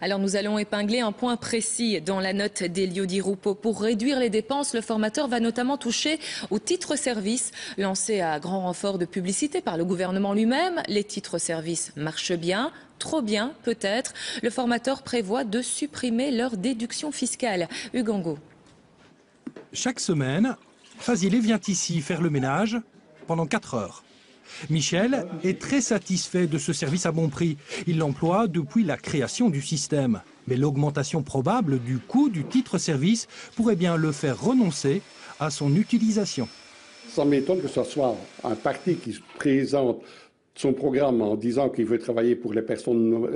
Alors nous allons épingler un point précis dans la note d'Elio Di Rupo. Pour réduire les dépenses, le formateur va notamment toucher aux titres-services lancés à grand renfort de publicité par le gouvernement lui-même. Les titres-services marchent bien. Trop bien, peut-être. Le formateur prévoit de supprimer leur déduction fiscale. Hugues Angot. Chaque semaine, Fazilé vient ici faire le ménage pendant 4 heures. Michel est très satisfait de ce service à bon prix. Il l'emploie depuis la création du système. Mais l'augmentation probable du coût du titre-service pourrait bien le faire renoncer à son utilisation. Ça m'étonne que ce soit un parti qui présente son programme en disant qu'il veut travailler pour les personnes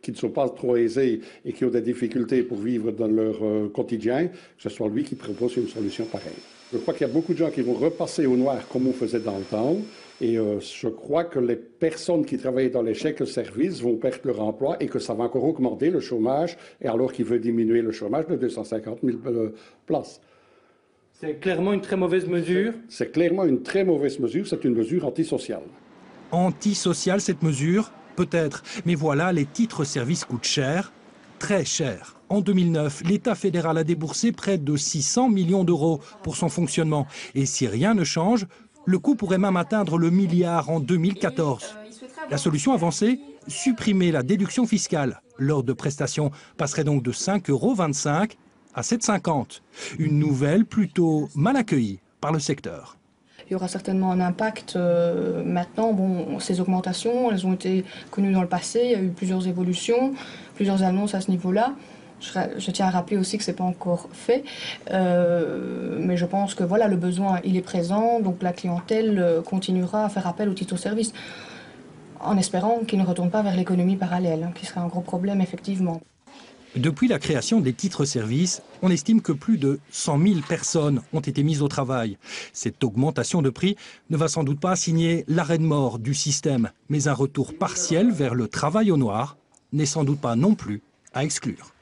qui ne sont pas trop aisées et qui ont des difficultés pour vivre dans leur quotidien, que ce soit lui qui propose une solution pareille. Je crois qu'il y a beaucoup de gens qui vont repasser au noir comme on faisait dans le temps. Et je crois que les personnes qui travaillent dans les chèques-services vont perdre leur emploi et que ça va encore augmenter le chômage, et alors qu'il veut diminuer le chômage de 250 000 places. C'est clairement une très mauvaise mesure. C'est clairement une très mauvaise mesure, c'est une mesure antisociale. Antisociale cette mesure, peut-être, mais voilà, les titres-services coûtent cher, très cher. En 2009, l'État fédéral a déboursé près de 600 millions d'euros pour son fonctionnement. Et si rien ne change, le coût pourrait même atteindre le milliard en 2014. La solution avancée, supprimer la déduction fiscale. L'ordre de prestation passerait donc de 5,25 € à 7,50 €. Une nouvelle plutôt mal accueillie par le secteur. Il y aura certainement un impact maintenant. Bon, ces augmentations, elles ont été connues dans le passé. Il y a eu plusieurs évolutions, plusieurs annonces à ce niveau-là. Je tiens à rappeler aussi que ce n'est pas encore fait. Mais je pense que voilà, le besoin, il est présent. Donc la clientèle continuera à faire appel au titre-service en espérant qu'il ne retourne pas vers l'économie parallèle, qui serait un gros problème, effectivement. Depuis la création des titres-services, on estime que plus de 100 000 personnes ont été mises au travail. Cette augmentation de prix ne va sans doute pas signer l'arrêt de mort du système, mais un retour partiel vers le travail au noir n'est sans doute pas non plus à exclure.